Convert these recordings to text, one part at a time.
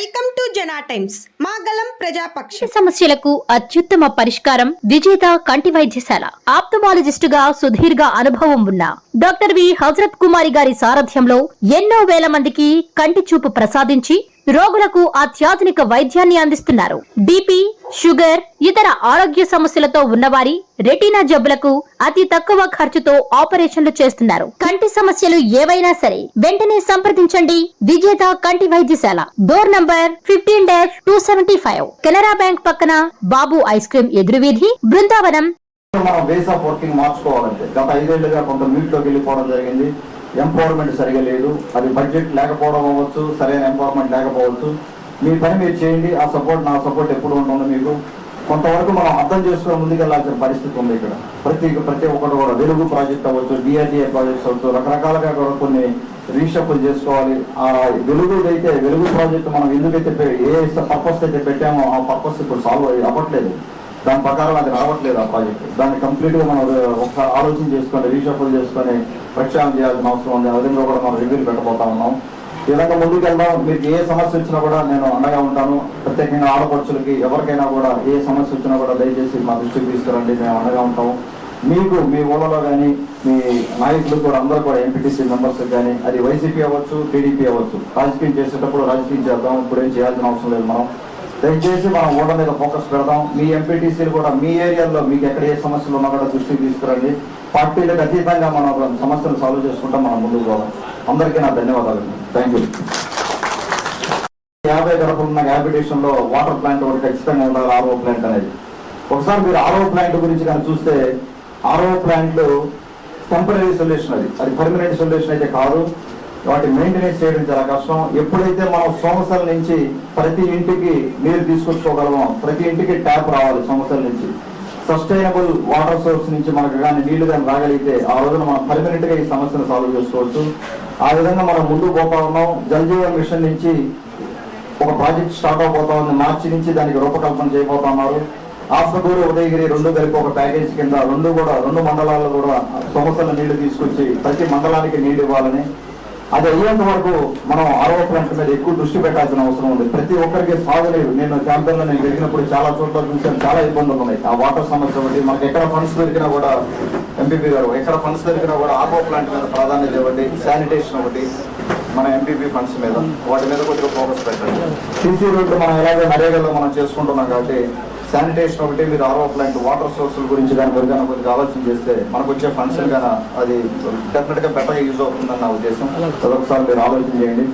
Welcome to జనా times. మాగలం ప్రజాపక్ష సమస్యలకు అత్యుత్తమ పరిష్కారం విజేత కంటి వైద్యశాల. ఆప్థమాలజిస్టుగా సుదీర్ఘ అనుభవం ఉన్న డాక్టర్ వి హజరత్ కుమారి గారి సారథ్యంలో ఎన్నో వేల మందికి కంటి చూపు ప్రసాదించి రోగులకు అత్యాధునిక వైద్యాన్ని అందిస్తున్నారు. బీపీ, షుగర్, ఇతర ఆరోగ్య సమస్యలతో ఉన్నవారి రెటీనా జబ్బులకు అతి తక్కువ ఖర్చుతో ఆపరేషన్లు చేస్తున్నారు. కంటి సమస్యలు ఏవైనా సరే వెంటనే సంప్రదించండి విజేత కంటి వైద్యశాల. డోర్ నంబర్ 15-275, కెనరా బ్యాంక్ పక్కన, బాబు ఐస్ క్రీమ్ ఎదురువీధి, బృందావనం. మనం వేస్ ఆఫ్ వర్కింగ్ మార్చుకోవాలంటే గత 5 ఏళ్లుగా కొంత మీట్లోకి వెళ్ళిపోవడం జరిగింది. ఎంపవర్మెంట్ సరిగా లేదు. అది బడ్జెట్ లేకపోవడం అవ్వచ్చు, సరైన ఎంపవర్మెంట్ లేకపోవచ్చు. మీ పని మీరు చేయండి. ఆ సపోర్ట్, నా సపోర్ట్ ఎప్పుడు ఉంటుంది మీకు. కొంతవరకు మనం అర్థం చేసుకుని ముందుకెళ్లాల్సిన పరిస్థితి ఉంది. ఇక్కడ ప్రతి ఒక్కటి కూడా వెలుగు ప్రాజెక్ట్ అవ్వచ్చు, డిఆర్డిఏ ప్రాజెక్ట్స్ అవ్వచ్చు, రకరకాలుగా కూడా కొన్ని రీషఫుల్ చేసుకోవాలి. ఆ వెలుగు ప్రాజెక్ట్ మనం ఎందుకైతే ఏ పర్పస్ అయితే పెట్టామో ఆ పర్పస్ ఇప్పుడు సాల్వ్ అవ్వట్లేదు. దాని ప్రకారం అది రావట్లేదు ఆ ప్రాజెక్ట్. దాన్ని కంప్లీట్ గా మనం ఒకసారి ఆలోచన చేసుకొని రీషఫుల్ చేసుకొని ప్రక్షాళన చేయాల్సిన అవసరం ఉంది. ఆ విధంగా కూడా మనం రివ్యూలు పెట్టబోతా ఉన్నాం. ఈ విధంగా ముందుకు వెళ్దాం. మీకు ఏ సమస్య వచ్చినా కూడా నేను అండగా ఉంటాను. ప్రత్యేకంగా ఆడపడుచులకి ఎవరికైనా కూడా ఏ సమస్య వచ్చినా కూడా దయచేసి మా దృష్టికి తీసుకురండి. మేము అండగా ఉంటాము. మీకు మీ ఊళ్ళలో కానీ మీ నాయకులు కూడా అందరూ కూడా ఎంపీటీసీ మెంబర్స్ కానీ అది వైసీపీ అవ్వచ్చు, టీడీపీ అవ్వచ్చు, రాజకీయం చేసేటప్పుడు రాజకీయం చేద్దాం. ఇప్పుడేం చేయాల్సిన అవసరం లేదు. మనం దయచేసి మనం ఓట మీద ఫోకస్ పెడదాం. మీ ఎంపీటీసీలు కూడా మీ ఏరియాలో మీకు ఎక్కడ ఏ సమస్యలు ఉన్నా కూడా దృష్టికి తీసుకురండి. పార్టీలకు అతీతంగా మనం సమస్యలు సాల్వ్ చేసుకుంటాం. మనం ముందుకు పోదాం. అందరికీ నా ధన్యవాదాలు. Thank you. 50 గడపలు ఉన్న హ్యాబిటేషన్ లో వాటర్ ప్లాంట్ ఒకటి ఖచ్చితంగా ఉండాలి. ఆర్ఓ ప్లాంట్ అనేది ఒకసారి మీరు ఆర్ఓ ప్లాంట్ గురించి కానీ చూస్తే, ఆర్ఓ ప్లాంట్లు టెంపరీ సొల్యూషన్, అది పర్మనెంట్ సొల్యూషన్ అయితే కాదు. వాటి మెయింటెనెన్స్ చేయడం చాలా కష్టం. ఎప్పుడైతే మనం సోమసల నుంచి ప్రతి ఇంటికి నీరు తీసుకొచ్చుకోగలమో, ప్రతి ఇంటికి ట్యాప్ రావాలి సోమసల నుంచి, సస్టైనబుల్ వాటర్ సోర్స్ నుంచి మనకు కానీ నీళ్లు కానీ రాగలిగితే ఆ రోజున మనం పర్మనెంట్ గా ఈ సమస్యను సాల్వ్ చేసుకోవచ్చు. ఆ విధంగా మనం ముందుకు పోతా ఉన్నాం. జల్ జీవన్ మిషన్ నుంచి ఒక ప్రాజెక్ట్ స్టార్ట్ అవబోతా ఉంది. మార్చి నుంచి దానికి రూపకల్పన చేయబోతా ఉన్నారు. ఆస్పగూరు, ఉదయగిరి రెండు కలిపి ఒక ప్యాకేజ్ కింద రెండు మండలాల్లో కూడా సోమసల నీళ్లు తీసుకొచ్చి ప్రతి మండలానికి నీళ్లు ఇవ్వాలని, అది అయ్యేంత వరకు మనం ఆర్ఓ ప్లాంట్ మీద ఎక్కువ దృష్టి పెట్టాల్సిన అవసరం ఉంది. ప్రతి ఒక్కరికి సాగులేదు. నేను క్యాంపెయిన్ లో జరిగినప్పుడు చాలా చోట్ల చూసాను, చాలా ఇబ్బందులు ఉన్నాయి. ఆ వాటర్ సమస్య ఒకటి. మనకి ఎక్కడ ఫండ్స్ దొరికినా కూడా ఎంపీపీ గారు ఎక్కడ ఫండ్స్ దొరికినా కూడా ఆర్ఓ ప్లాంట్ మీద ప్రాధాన్యత ఇవ్వండి. శానిటేషన్ ఒకటి మన ఎంపీపీ ఫండ్స్ మీద, వాటి మీద కొద్దిగా ఫోకస్ పెట్టండి. సీసీ రోడ్లు మనం ఎలాగో నరేగాలో మనం చేసుకుంటున్నాం కాబట్టి శానిటేషన్ ఒకటి, మీరు ఆర్ఓ ప్లాంట్ వాటర్ సోర్సుల గురించి కానీ కొద్దిగా ఆలోచన చేస్తే మనకు వచ్చే ఫండ్స్ కానీ అది డెఫినెట్ గా బెటర్ యూజ్ అవుతుందని నా ఉద్దేశం. అదొకసారి మీరు ఆలోచన చేయండి.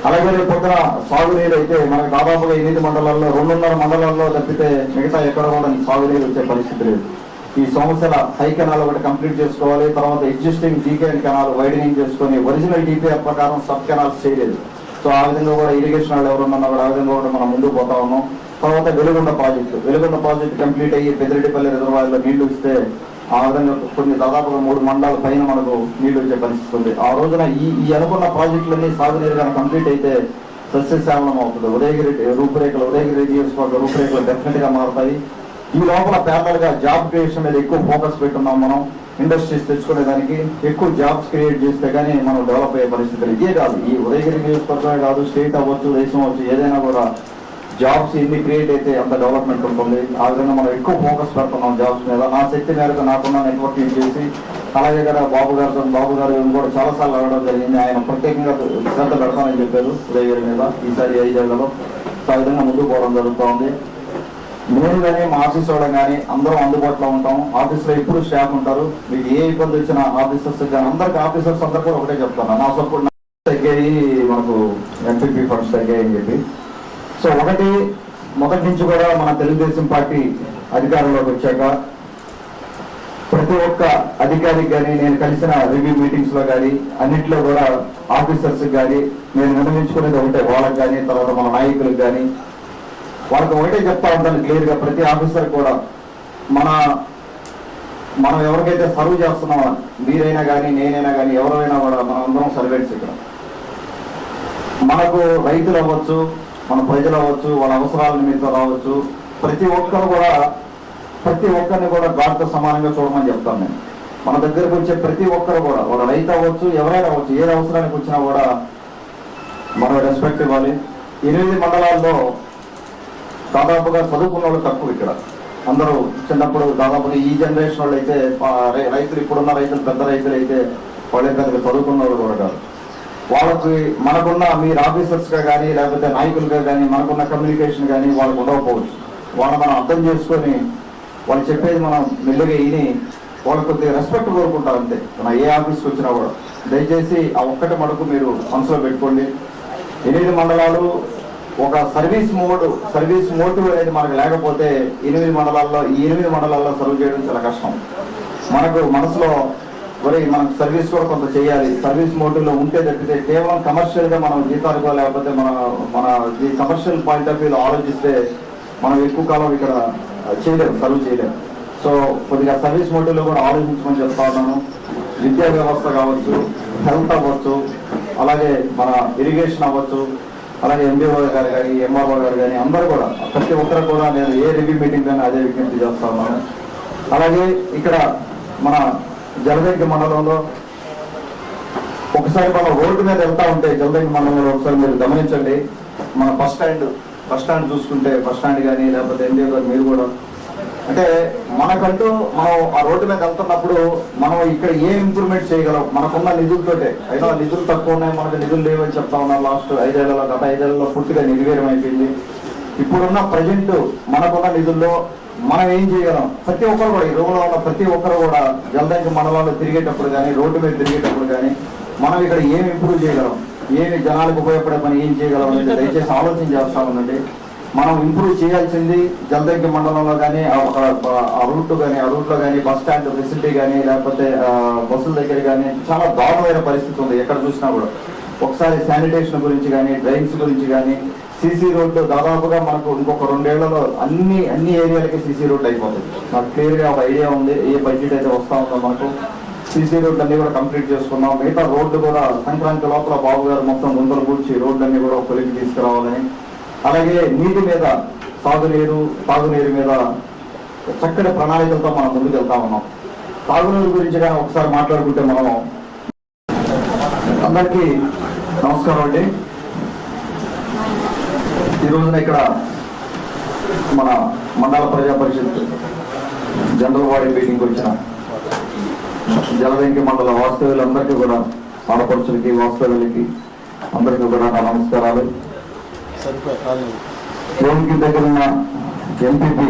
అలాగే రేపు పొద్దున సాగునీరు అయితే మనకు దాదాపుగా 8 మండలాల్లో 2.5 మండలాల్లో తప్పితే మిగతా ఎక్కడ కూడా సాగునీరు వచ్చే పరిస్థితి లేదు. ఈ సోమసల హై కెనాల్ ఒకటి కంప్లీట్ చేసుకోవాలి. తర్వాత ఎగ్జిస్టింగ్ జీకేఎన్ కెనాల్ వైడనింగ్ చేసుకొని ఒరిజినల్ డిపిఆర్ ప్రకారం సబ్ కెనాల్స్ చేయలేదు. సో ఆ విధంగా కూడా ఇరిగేషన్ వాళ్ళు ఎవరున్నా కూడా ఆ విధంగా కూడా మనం ముందుకు పోతా ఉన్నాం. తర్వాత వెలుగొండ ప్రాజెక్ట్ కంప్లీట్ అయ్యి పెద్దిరెడ్డిపల్లి రిజర్వాయర్లో నీళ్లు ఇస్తే ఆ విధంగా కొన్ని దాదాపుగా 3 మండలాల పైన మనకు నీళ్లు వచ్చే పరిస్థితి ఉంది. ఆ రోజున ఈ అనుకున్న ప్రాజెక్టులన్నీ సాగునీరు కానీ కంప్లీట్ అయితే సస్యశ్యామలం అవుతుంది. ఉదయగిరి నియోజకవర్గ రూపురేఖలు డెఫినెట్ గా మారుతాయి. ఈ లోపల ప్యారల్ గా జాబ్ క్రియేషన్ మీద ఎక్కువ ఫోకస్ పెట్టున్నాం. మనం ఇండస్ట్రీస్ తెచ్చుకునే దానికి ఎక్కువ జాబ్స్ క్రియేట్ చేస్తే కానీ మనం డెవలప్ అయ్యే పరిస్థితులు ఇదే కాదు. ఈ ఉదయగిరి నియోజకవర్గమే కాదు, స్టేట్ అవ్వచ్చు, దేశం అవ్వచ్చు, ఏదైనా కూడా జాబ్స్ ఎన్ని క్రియేట్ అయితే అంత డెవలప్మెంట్ ఉంటుంది. ఆ విధంగా మనం ఎక్కువ ఫోకస్ పెడుతున్నాం జాబ్స్ మీద. నా శక్తి మేరకు నాకున్న నెట్వర్కింగ్ చేసి, అలాగే కదా బాబు గారు కూడా చాలా సార్లు అడగడం జరిగింది. ఆయన ప్రత్యేకంగా శ్రద్ధ పెడతానని చెప్పారు ఉదయగిరి మీద ఈసారి 5 ఏళ్లలో. ఆ విధంగా ముందుకు పోవడం జరుగుతోంది. నేను కానీ మా ఆఫీస్ వాళ్ళం కానీ అందరం అందుబాటులో ఉంటాం. ఆఫీస్లో ఎప్పుడు స్టాఫ్ ఉంటారు. మీకు ఏ ఇబ్బంది వచ్చినా ఆఫీసర్స్ కానీ ఆఫీసర్స్ అందరూ కూడా ఒకటే చెప్తాను, నా సపోర్ట్ తగ్గాయి, మనకు ఎంపీపీ ఫండ్స్ తగ్గాయని చెప్పి. సో మొదటి నుంచి కూడా మన తెలుగుదేశం పార్టీ అధికారంలోకి వచ్చాక ప్రతి ఒక్క అధికారికి కానీ నేను కలిసిన రివ్యూ మీటింగ్స్ లో కానీ అన్నింటిలో కూడా ఆఫీసర్స్ కానీ నేను విన్నవించుకునేది ఒకటే, వాళ్ళకి కానీ తర్వాత మన నాయకులకు కానీ వాళ్ళకి ఒకటే చెప్తా ఉంటాను క్లియర్ గా. ప్రతి ఆఫీసర్ కూడా మనం ఎవరికైతే సర్వ్ చేస్తున్నామో, మీరైనా కానీ నేనైనా కానీ ఎవరైనా కూడా మనం అందరం సర్వెంట్స్. ఇక్కడ మనకు రైతులు అవ్వచ్చు, మన ప్రజలు అవ్వచ్చు, వాళ్ళ అవసరాల నిమిత్తం రావచ్చు, ప్రతి ఒక్కరిని కూడా గాడ్తో సమానంగా చూడమని చెప్తాను నేను. మన దగ్గరకు వచ్చే ప్రతి ఒక్కరు కూడా, వాళ్ళ రైతు అవ్వచ్చు, ఎవరైనా అవ్వచ్చు, ఏది అవసరానికి వచ్చినా కూడా మనం రెస్పెక్ట్ ఇవ్వాలి. 8 మండలాల్లో దాదాపుగా చదువుకున్న వాళ్ళు తక్కువ. ఇక్కడ అందరూ చిన్నప్పుడు దాదాపుగా ఈ జనరేషన్ వాళ్ళు అయితే రైతులు, ఇప్పుడున్న రైతులు, పెద్ద రైతులు అయితే వాళ్ళే పెద్దగా చదువుకున్న వాళ్ళు కూడా కాదు. వాళ్ళకి మనకున్న మీరు ఆఫీసర్స్గా కానీ లేకపోతే నాయకులుగా కానీ మనకున్న కమ్యూనికేషన్ కానీ వాళ్ళకు ఉండకపోవచ్చు. వాళ్ళు మనం అర్థం చేసుకొని వాళ్ళు చెప్పేది మనం మెల్లిగా విని వాళ్ళకి కొద్దిగా రెస్పెక్ట్ కోరుకుంటారు అంతే. మన ఏ ఆఫీస్కి వచ్చినా కూడా దయచేసి ఆ ఒక్కటి మటుకు మీరు మనసులో పెట్టుకోండి. 8 మండలాలు ఒక సర్వీస్ మోటివ్ అనేది మనకు లేకపోతే 8 మండలాల్లో సర్వ్ చేయడం చాలా కష్టం. మనకు మనసులో మనకు సర్వీస్ కూడా కొంత చేయాలి, సర్వీస్ మోటివ్ లో ఉంటే తప్పితే కేవలం కమర్షియల్ గా మనం జీతాలుగా లేకపోతే మన కమర్షియల్ పాయింట్ ఆఫ్ వ్యూలో ఆలోచిస్తే మనం ఎక్కువ కాలం ఇక్కడ సర్వ్ చేయలేము. సో కొద్దిగా సర్వీస్ మోటివ్ లో కూడా ఆలోచించమని చెప్తా ఉన్నాను. విద్యా వ్యవస్థ కావచ్చు, హెల్త్ అవ్వచ్చు, అలాగే మన ఇరిగేషన్ అవ్వచ్చు, అలాగే ఎంబీఓ గారు కానీ ఎంఆర్ఓ గారు కానీ అందరూ కూడా ప్రతి ఒక్కరు కూడా నేను ఏ రివ్యూ మీటింగ్ కానీ అదే విజ్ఞప్తి చేస్తా ఉన్నాను. అలాగే ఇక్కడ మన జలదంకి మండలంలో ఒకసారి మనం రోడ్డు మీద వెళ్తా ఉంటే జలదంకి మండలంలో ఒకసారి మీరు గమనించండి. మన బస్ స్టాండ్ చూసుకుంటే బస్ స్టాండ్ కానీ లేకపోతే ఎంబీఓ గారు మీరు కూడా అంటే మనకంటూ మనం ఆ రోడ్డు మీద వెళ్తున్నప్పుడు మనం ఇక్కడ ఏం ఇంప్రూవ్మెంట్ చేయగలం మనకున్న నిధులతోటే. అయినా నిధులు తక్కువ ఉన్నాయి, మనకు నిధులు లేవని చెప్తా ఉన్నాం. గత 5 ఏళ్లలో పూర్తిగా నిర్వీర్యం అయిపోయింది. ఇప్పుడున్న ప్రజెంట్ మనకున్న నిధుల్లో మనం ఏం చేయగలం? ప్రతి ఒక్కరు కూడా ఈ రోడ్లో ఉన్న ప్రతి ఒక్కరు కూడా జలదంకి మండలంలో తిరిగేటప్పుడు కానీ రోడ్డు మీద తిరిగేటప్పుడు కానీ మనం ఇక్కడ ఏం ఇంప్రూవ్ చేయగలం, ఏమి జనాలకు ఉపయోగపడే పని ఏం చేయగలం అనేది దయచేసి ఆలోచన చేస్తా ఉందండి. మనం ఇంప్రూవ్ చేయాల్సింది జలదంకి మండలంలో కానీ ఆ రూట్లో కానీ బస్ స్టాండ్ ఫెసిలిటీ కానీ లేకపోతే బస్సుల దగ్గర కానీ చాలా దారుణమైన పరిస్థితి ఉంది ఎక్కడ చూసినా కూడా. ఒకసారి శానిటేషన్ గురించి కానీ డ్రైన్స్ గురించి కానీ సీసీ రోడ్లు దాదాపుగా మనకు ఇంకొక 2 ఏళ్లలో అన్ని ఏరియాలకి సీసీ రోడ్లు అయిపోతుంది. నాకు క్లియర్గా ఒక ఐడియా ఉంది ఏ బడ్జెట్ అయితే వస్తా ఉందో మనకు. సీసీ రోడ్లు అన్ని కూడా కంప్లీట్ చేసుకున్నాం. మిగతా రోడ్లు కూడా సంక్రాంతి లోపల బాబు గారు మొత్తం గుంతలు పూడ్చి రోడ్లన్నీ కూడా కొలికి తీసుకురావాలని, అలాగే నీటి మీద తాగునీరు మీద చక్కటి ప్రణాళికలతో మనం ముందుకు వెళ్తా ఉన్నాం. తాగునీరు గురించి కానీ ఒకసారి మాట్లాడుకుంటే మనం అందరికీ నమస్కారం అండి. ఈ రోజున ఇక్కడ మన మండల ప్రజా పరిషత్ జనరల్ బాడీ మీటింగ్ వచ్చిన జలదంకి మండల వాస్తవ్యులందరికీ కూడా ఆడపడుచులకి వాస్తవ్యులకి అందరికీ కూడా నా నమస్కారాలు. దేవునికి దగ్గర ఉన్న ఎంపీపీ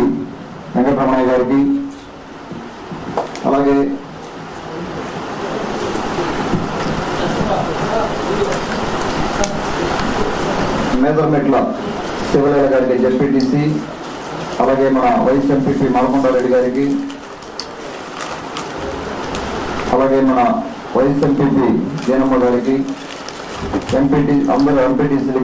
వెంకటరమణయ్య గారికి, అలాగే మేదర్మెట్ల శివలేల గారికి జెడ్పీటీసీ, అలాగే మన వైస్ ఎంపీపీ మలకొండారెడ్డి గారికి, అలాగే మన వైస్ ఎంపీపీ జేనమ్మ గారికి, ఎంపీటీ అందరూ ఎంపీటీసీ